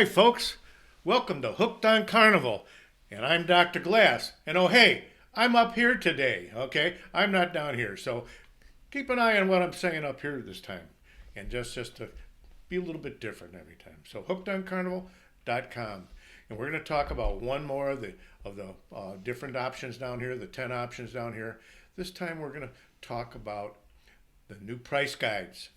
Hi, folks. Welcome to Hooked on Carnival. And I'm Dr. Glass. And oh, hey, I'm up here today, okay? I'm not down here. So keep an eye on what I'm saying up here this time. And just to be a little bit different every time. So hookedoncarnival.com. And we're going to talk about one more of the different options down here, the 10 options down here. This time we're going to talk about the new price guides.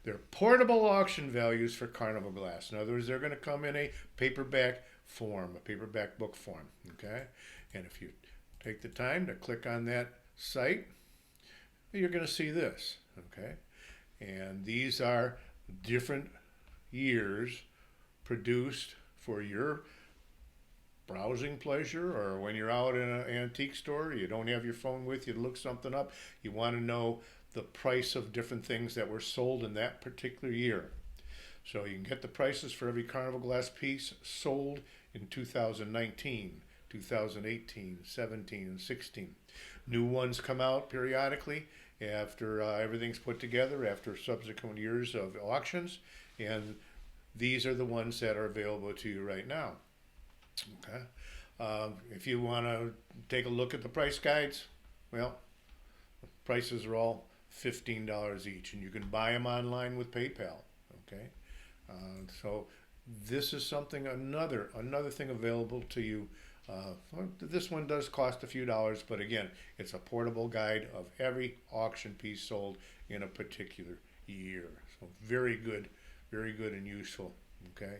They're portable auction values for Carnival glass. In other words, they're going to come in a paperback form, a paperback book form. Okay? And if you take the time to click on that site, you're going to see this. Okay? And these are different years produced for your browsing pleasure, or when you're out in an antique store, you don't have your phone with you to look something up, you want to know the price of different things that were sold in that particular year. So you can get the prices for every Carnival glass piece sold in 2019, 2018, 17, and 16. New ones come out periodically after everything's put together, after subsequent years of auctions, and these are the ones that are available to you right now. Okay. If you want to take a look at the price guides, well, the prices are all $15 each, and you can buy them online with PayPal. Okay, so this is something another thing available to you. Well, this one does cost a few dollars, but again, it's a portable guide of every auction piece sold in a particular year. So very good and useful. Okay.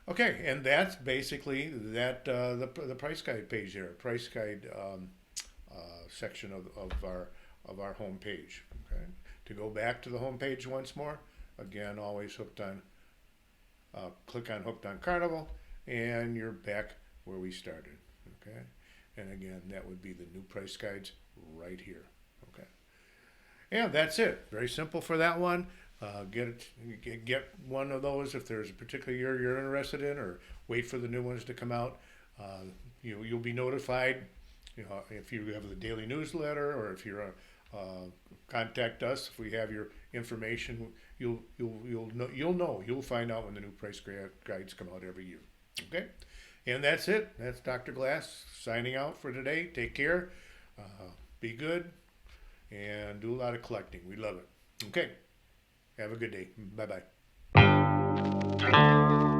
Okay, and that's basically that the price guide page there, price guide section of our home page. Okay, to go back to the home page once more, again, always hooked on. Click on Hooked on Carnival, and you're back where we started. Okay, and again, that would be the new price guides right here. Okay, and that's it. Very simple for that one. Get one of those if there's a particular year you're interested in, or wait for the new ones to come out. You'll be notified. If you have the daily newsletter, or if you're contact us if we have your information. You'll find out when the new price guides come out every year. Okay, and that's it. That's Dr. Glass signing out for today. Take care. Be good, and do a lot of collecting. We love it. Okay. Have a good day. Bye bye.